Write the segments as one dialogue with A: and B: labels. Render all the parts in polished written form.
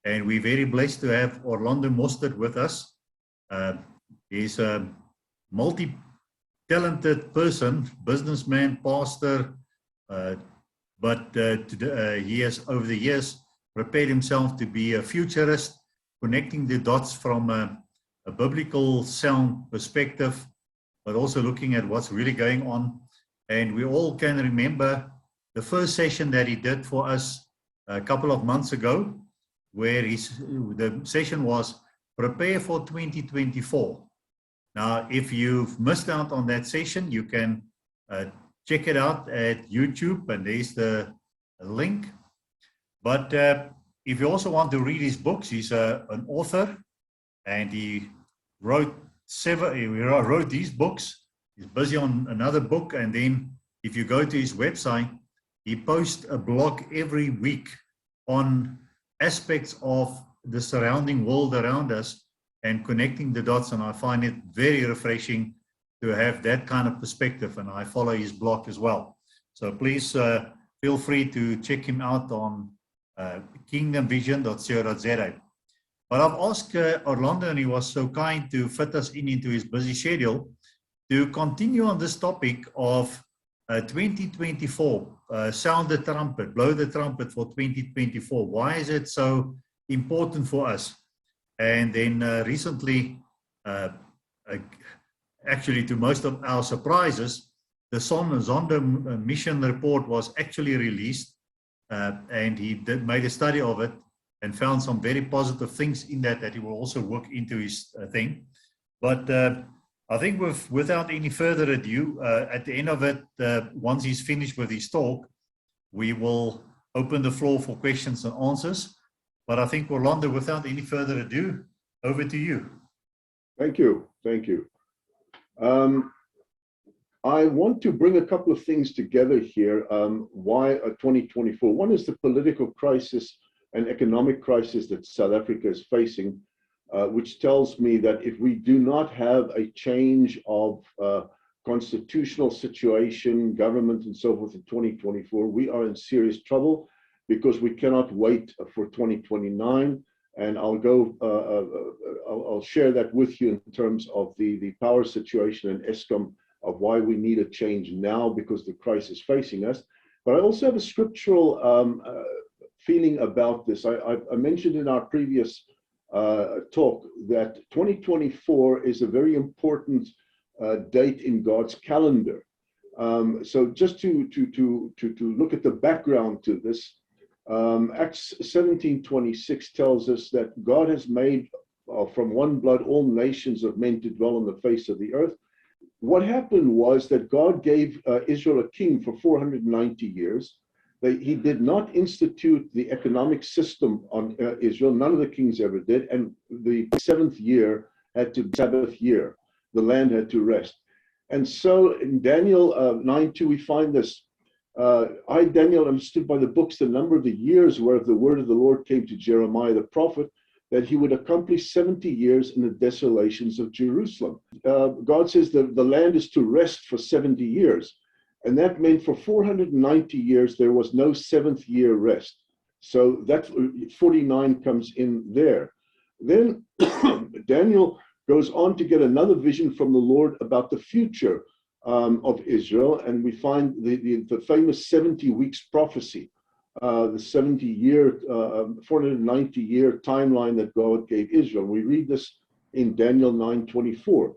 A: And we're very blessed to have Orlando Mostert with us. He's a multi-talented person, businessman, pastor, but he has, over the years, prepared himself to be a futurist, connecting the dots from a biblical sound perspective, but also looking at what's really going on. And we all can remember the first session that he did for us a couple of months ago, where the session was Prepare for 2024. Now, if you've missed out on that session, you can check it out at YouTube, and there's the link. But if you also want to read his books, he's an author, and he wrote these books. He's busy on another book, and then if you go to his website, he posts a blog every week on aspects of the surrounding world around us and connecting the dots, and I find it very refreshing to have that kind of perspective, and I follow his blog as well. So please feel free to check him out on kingdomvision.co.za. But I've asked Orlando, and he was so kind to fit us into his busy schedule, to continue on this topic of 2024, sound the trumpet, blow the trumpet for 2024. Why is it so important for us? And then recently, actually to most of our surprises, the Zondo Commission report was actually released, and he made a study of it and found some very positive things in that he will also work into his thing. But I think without any further ado, at the end of it, once he's finished with his talk, we will open the floor for questions and answers. But I think, Orlando, without any further ado, over to you.
B: Thank you. Thank you. I want to bring a couple of things together here. Why 2024? One is the political crisis and economic crisis that South Africa is facing, which tells me that if we do not have a change of constitutional situation, government, and so forth in 2024, we are in serious trouble, because we cannot wait for 2029. And I'll share that with you in terms of the power situation in Escom, of why we need a change now, because the crisis facing us. But I also have a scriptural feeling about this. I mentioned in our previous talk that 2024 is a very important date in God's calendar. So just to look at the background to this, Acts 17:26 tells us that God has made from one blood all nations of men to dwell on the face of the earth. What happened was that God gave Israel a king for 490 years. He did not institute the economic system on Israel. None of the kings ever did. And the seventh year had to be Sabbath year. The land had to rest. And so in Daniel 9:2, we find this. I, Daniel, understood by the books the number of the years where the word of the Lord came to Jeremiah the prophet, that he would accomplish 70 years in the desolations of Jerusalem. God says that the land is to rest for 70 years. And that meant for 490 years, there was no seventh year rest. So that 49 comes in there. Then Daniel goes on to get another vision from the Lord about the future of Israel. And we find the famous 70 weeks prophecy, the 70-year, 490-year timeline that God gave Israel. We read this in Daniel 9:24.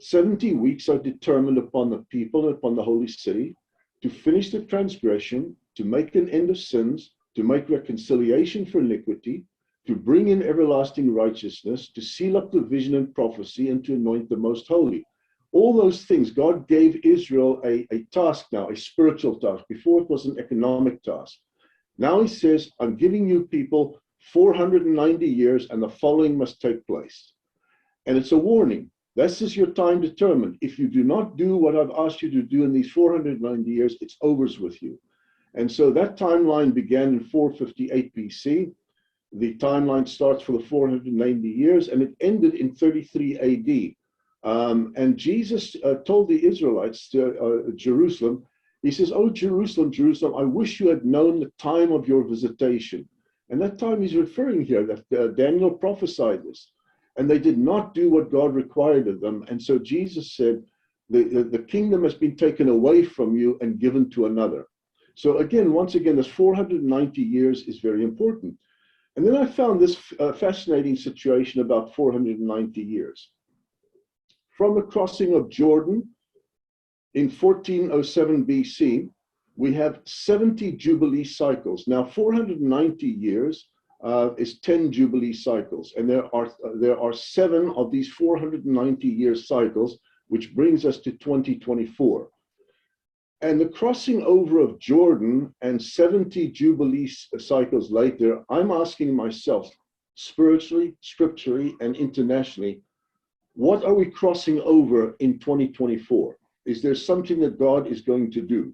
B: 70 weeks are determined upon the people and upon the holy city to finish the transgression, to make an end of sins, to make reconciliation for iniquity, to bring in everlasting righteousness, to seal up the vision and prophecy, and to anoint the most holy. All those things, God gave Israel a task now, a spiritual task. Before it was an economic task. Now he says, I'm giving you people 490 years and the following must take place. And it's a warning. This is your time determined. If you do not do what I've asked you to do in these 490 years, it's overs with you. And so that timeline began in 458 BC. The timeline starts for the 490 years, and it ended in 33 AD. And Jesus told the Israelites to Jerusalem, he says, "Oh, Jerusalem, Jerusalem, I wish you had known the time of your visitation. And that time he's referring here that Daniel prophesied this. And they did not do what God required of them. And so Jesus said, the kingdom has been taken away from you and given to another. So again, once again, this 490 years is very important. And then I found this fascinating situation about 490 years. From the crossing of Jordan in 1407 BC, we have 70 Jubilee cycles. Now, 490 years is 10 Jubilee cycles. And there are 7 of these 490-year cycles, which brings us to 2024. And the crossing over of Jordan and 70 Jubilee cycles later, I'm asking myself, spiritually, scripturally, and internationally, what are we crossing over in 2024? Is there something that God is going to do?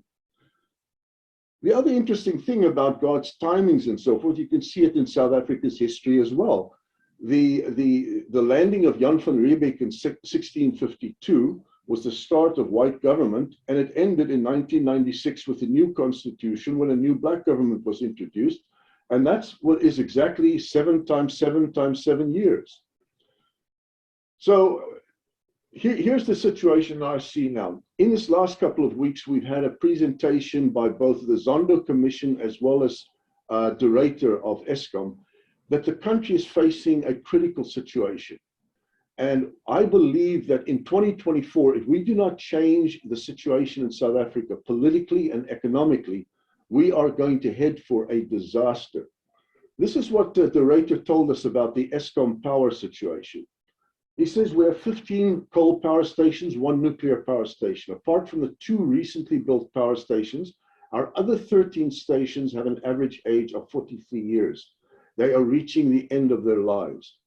B: The other interesting thing about God's timings and so forth, you can see it in South Africa's history as well. The landing of Jan van Riebeeck in 1652 was the start of white government, and it ended in 1996 with a new constitution when a new black government was introduced. And that's what is exactly 7 times 7 times 7 years. So here's the situation I see now. In this last couple of weeks, we've had a presentation by both the Zondo Commission as well as director of Escom that the country is facing a critical situation. And I believe that in 2024, if we do not change the situation in South Africa politically and economically, we are going to head for a disaster. This is what the director told us about the Escom power situation. He says we have 15 coal power stations, 1 nuclear power station. Apart from the 2 recently built power stations, our other 13 stations have an average age of 43 years. They are reaching the end of their lives.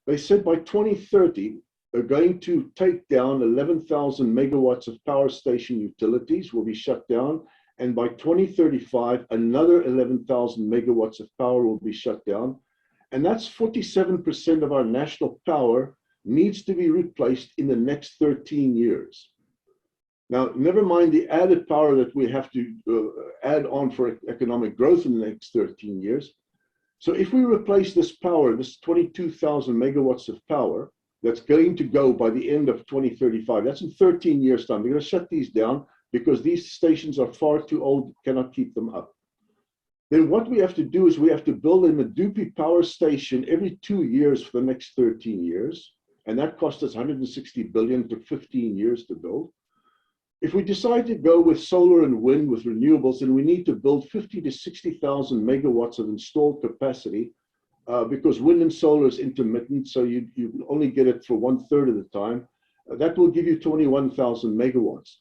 B: They said by 2030, they're going to take down 11,000 megawatts of power station utilities will be shut down. And by 2035, another 11,000 megawatts of power will be shut down. And that's 47% of our national power needs to be replaced in the next 13 years. Now, never mind the added power that we have to add on for economic growth in the next 13 years. So if we replace this power, this 22,000 megawatts of power, that's going to go by the end of 2035, that's in 13 years' time. We're going to shut these down because these stations are far too old, cannot keep them up. Then what we have to do is we have to build a Medupi power station every 2 years for the next 13 years. And that cost us 160 billion to 15 years to build. If we decide to go with solar and wind with renewables, then we need to build 50 to 60,000 megawatts of installed capacity because wind and solar is intermittent, so you only get it for 1/3 of the time. That will give you 21,000 megawatts.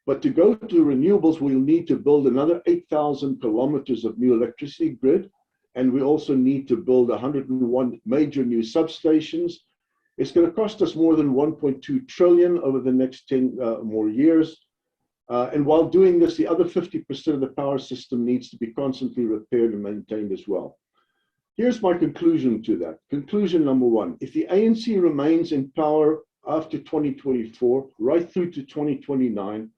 B: But to go to renewables, we'll need to build another 8,000 kilometers of new electricity grid, and we also need to build 101 major new substations. It's going to cost us more than 1.2 trillion over the next 10 more years. And while doing this, the other 50% of the power system needs to be constantly repaired and maintained as well. Here's my conclusion to that. Conclusion number 1, if the ANC remains in power after 2024, right through to 2029,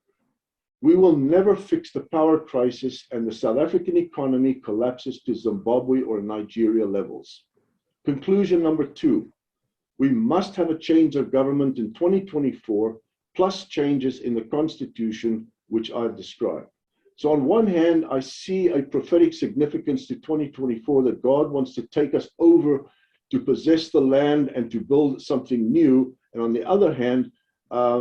B: we will never fix the power crisis and the South African economy collapses to Zimbabwe or Nigeria levels. Conclusion number 2, we must have a change of government in 2024, plus changes in the constitution, which I've described. So on one hand, I see a prophetic significance to 2024 that God wants to take us over to possess the land and to build something new. And on the other hand,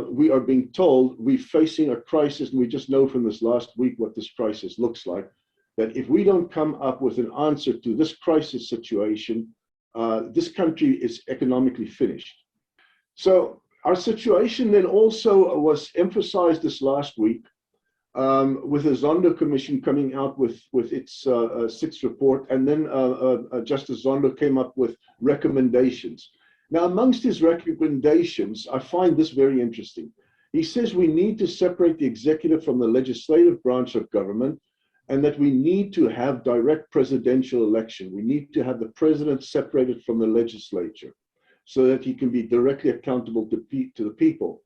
B: we are being told we're facing a crisis, and we just know from this last week what this crisis looks like, that if we don't come up with an answer to this crisis situation, this country is economically finished. So our situation then also was emphasized this last week with the Zondo Commission coming out with its 6th report, and then Justice Zondo came up with recommendations. Now, amongst his recommendations, I find this very interesting. He says we need to separate the executive from the legislative branch of government, and that we need to have direct presidential election. We need to have the president separated from the legislature so that he can be directly accountable to the people.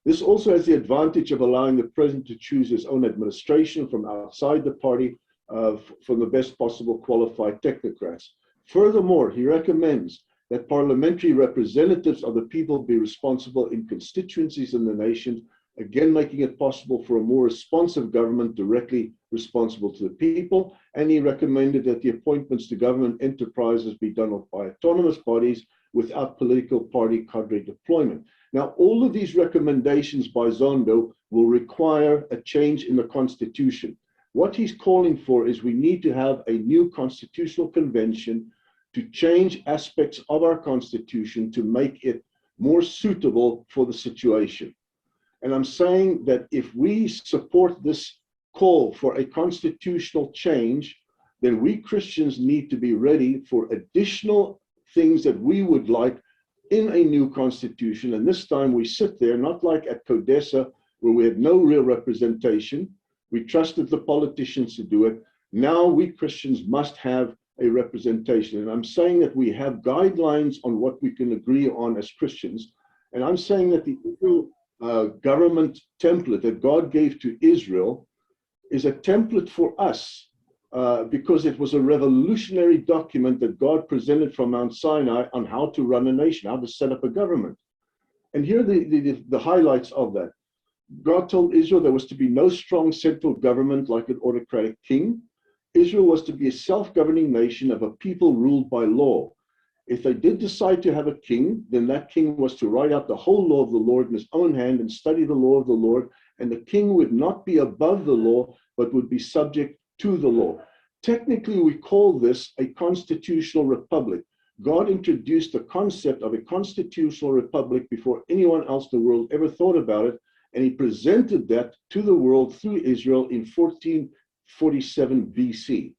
B: This also has the advantage of allowing the president to choose his own administration from outside the party, from the best possible qualified technocrats. Furthermore, he recommends that parliamentary representatives of the people be responsible in constituencies in the nation, again making it possible for a more responsive government directly responsible to the people. And he recommended that the appointments to government enterprises be done by autonomous bodies without political party cadre deployment. Now, all of these recommendations by Zondo will require a change in the constitution. What he's calling for is we need to have a new constitutional convention to change aspects of our constitution to make it more suitable for the situation. And I'm saying that if we support this call for a constitutional change, then we Christians need to be ready for additional things that we would like in a new constitution. And this time we sit there, not like at Codessa, where we had no real representation. We trusted the politicians to do it. Now we Christians must have a representation. And I'm saying that we have guidelines on what we can agree on as Christians. And I'm saying that the Israel government template that God gave to Israel is a template for us because it was a revolutionary document that God presented from Mount Sinai on how to run a nation, how to set up a government. And here are the highlights of that. God told Israel there was to be no strong central government like an autocratic king. Israel was to be a self-governing nation of a people ruled by law. If they did decide to have a king, then that king was to write out the whole law of the Lord in his own hand and study the law of the Lord. And the king would not be above the law, but would be subject to the law. Technically, we call this a constitutional republic. God introduced the concept of a constitutional republic before anyone else in the world ever thought about it. And he presented that to the world through Israel in 1447 BC.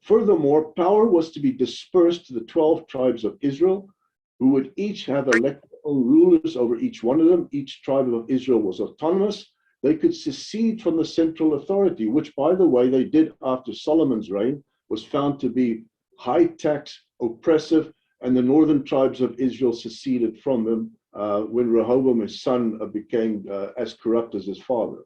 B: Furthermore, power was to be dispersed to the 12 tribes of Israel, who would each have elected rulers over each one of them. Each tribe of Israel was autonomous. They could secede from the central authority, which, by the way, they did after Solomon's reign, was found to be high tax, oppressive, and the northern tribes of Israel seceded from them when Rehoboam, his son, became as corrupt as his father.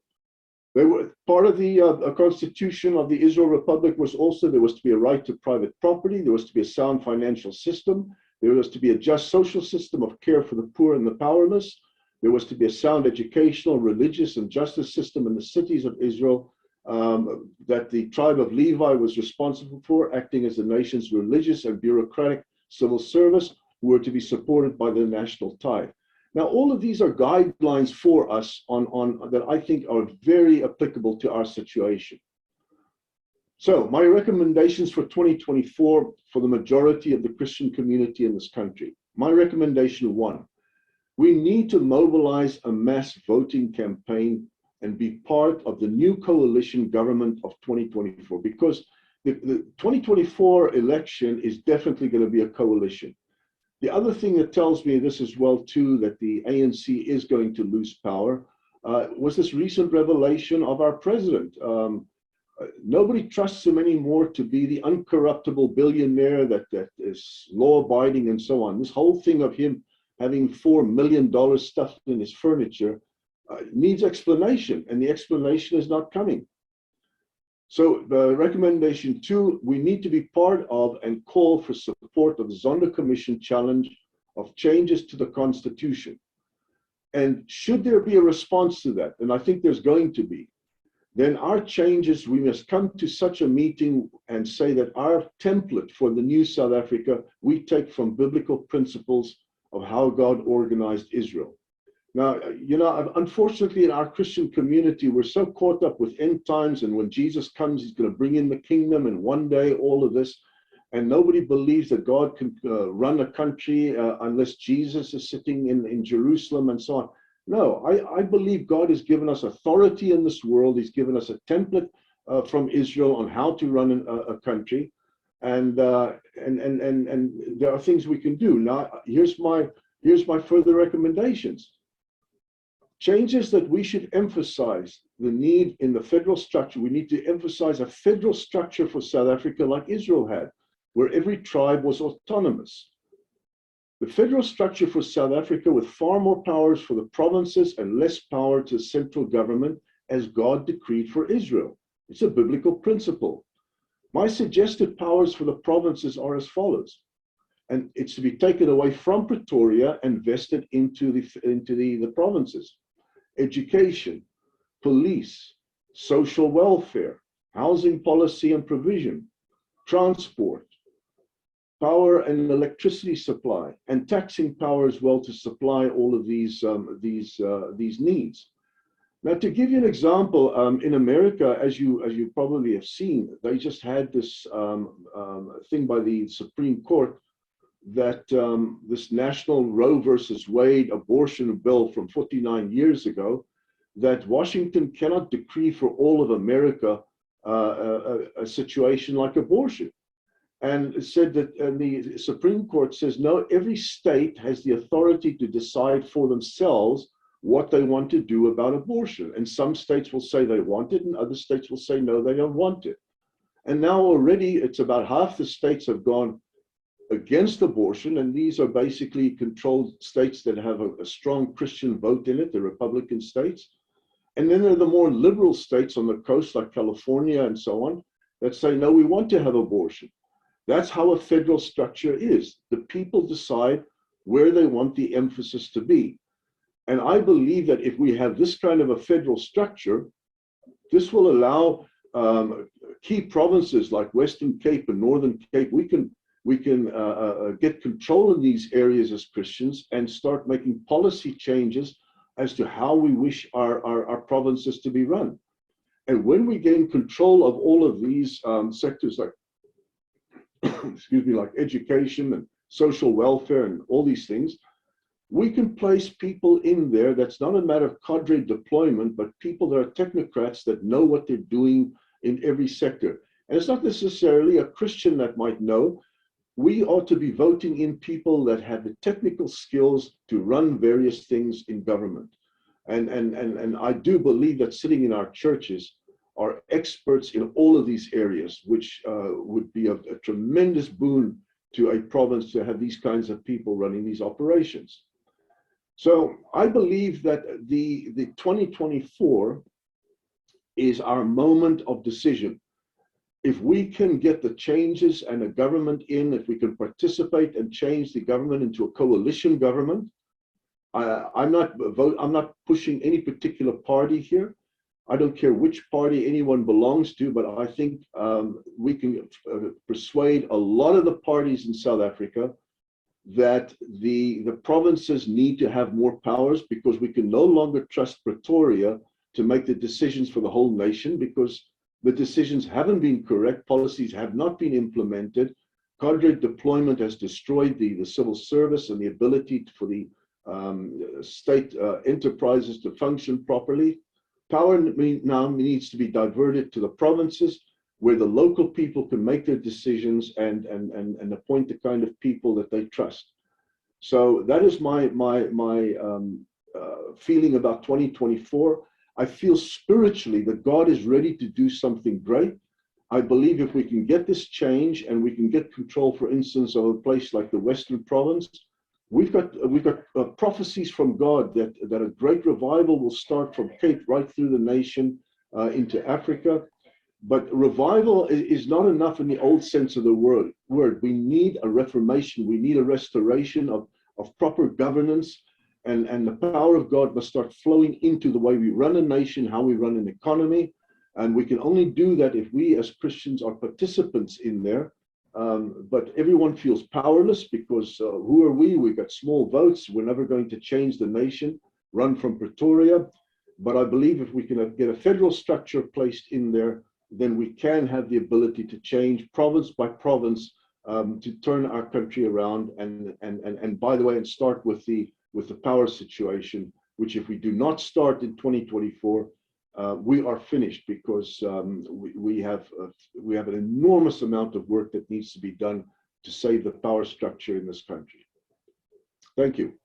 B: They were part of the constitution of the Israel Republic was also there was to be a right to private property. There was to be a sound financial system. There was to be a just social system of care for the poor and the powerless. There was to be a sound educational, religious, and justice system in the cities of Israel that the tribe of Levi was responsible for, acting as the nation's religious and bureaucratic civil service, who were to be supported by the national tithe. Now, all of these are guidelines for us on that I think are very applicable to our situation. So my recommendations for 2024 for the majority of the Christian community in this country. My recommendation 1, we need to mobilize a mass voting campaign and be part of the new coalition government of 2024, because the 2024 election is definitely going to be a coalition. The other thing that tells me this as well, too, that the ANC is going to lose power was this recent revelation of our president. Nobody trusts him anymore to be the uncorruptible billionaire that is law-abiding and so on. This whole thing of him having $4 million stuffed in his furniture needs explanation, and the explanation is not coming. So recommendation 2, we need to be part of and call for support of the Zondo Commission challenge of changes to the Constitution. And should there be a response to that, and I think there's going to be, then our changes, we must come to such a meeting and say that our template for the new South Africa, we take from biblical principles of how God organized Israel. Now, you know, unfortunately, in our Christian community, we're so caught up with end times, and when Jesus comes, he's going to bring in the kingdom, and one day all of this, and nobody believes that God can run a country unless Jesus is sitting in Jerusalem and so on. No, I believe God has given us authority in this world. He's given us a template from Israel on how to run a country, and there are things we can do. Now, here's my further recommendations. Changes that we should emphasize the need in the federal structure. We need to emphasize a federal structure for South Africa like Israel had, where every tribe was autonomous. The federal structure for South Africa with far more powers for the provinces and less power to the central government as God decreed for Israel. It's a biblical principle. My suggested powers for the provinces are as follows. And it's to be taken away from Pretoria and vested into the provinces. Education, police, social welfare, housing policy and provision, transport, power and electricity supply, and taxing power as well to supply all of these needs. Now, to give you an example, in America, as you probably have seen, they just had this thing by the Supreme Court that this national Roe versus Wade abortion bill from 49 years ago, that Washington cannot decree for all of America a situation like abortion. And it said that, and the Supreme Court says, no, every state has the authority to decide for themselves what they want to do about abortion. And some states will say they want it, and other states will say, no, they don't want it. And now already it's about half the states have gone against abortion, and these are basically controlled states that have a strong Christian vote in it, the Republican states. And then there are the more liberal states on the coast, like California and so on, that say, no, we want to have abortion. That's how a federal structure is. The people decide where they want the emphasis to be. And I believe that if we have this kind of a federal structure, this will allow key provinces like Western Cape and Northern Cape, we can get control in these areas as Christians and start making policy changes as to how we wish our provinces to be run. And when we gain control of all of these sectors like, excuse me, like education and social welfare and all these things, we can place people in there that's not a matter of cadre deployment, but people that are technocrats that know what they're doing in every sector. And it's not necessarily a Christian that might know. We ought to be voting in people that have the technical skills to run various things in government. And I do believe that sitting in our churches are experts in all of these areas, which would be a tremendous boon to a province to have these kinds of people running these operations. So I believe that the 2024 is our moment of decision. If we can get the changes and a government in, if we can participate and change the government into a coalition government, I'm not pushing any particular party here. I don't care which party anyone belongs to, but I think we can persuade a lot of the parties in South Africa that the provinces need to have more powers, because we can no longer trust Pretoria to make the decisions for the whole nation, because the decisions haven't been correct, policies have not been implemented, cadre deployment has destroyed the civil service and the ability for the state enterprises to function properly. Power now needs to be diverted to the provinces, where the local people can make their decisions and appoint the kind of people that they trust. So that is my feeling about 2024. I feel spiritually that God is ready to do something great. I believe if we can get this change and we can get control, for instance, of a place like the Western Province, we've got prophecies from God that a great revival will start from Cape right through the nation into Africa. But revival is not enough in the old sense of the word. We need a reformation. We need a restoration of proper governance, and the power of God must start flowing into the way we run a nation, how we run an economy. And we can only do that if we as Christians are participants in there. But everyone feels powerless because who are we? We've got small votes. We're never going to change the nation, run from Pretoria. But I believe if we can get a federal structure placed in there, then we can have the ability to change province by province to turn our country around. And by the way, and start with the power situation, which if we do not start in 2024, we are finished, because we have an enormous amount of work that needs to be done to save the power structure in this country. Thank you.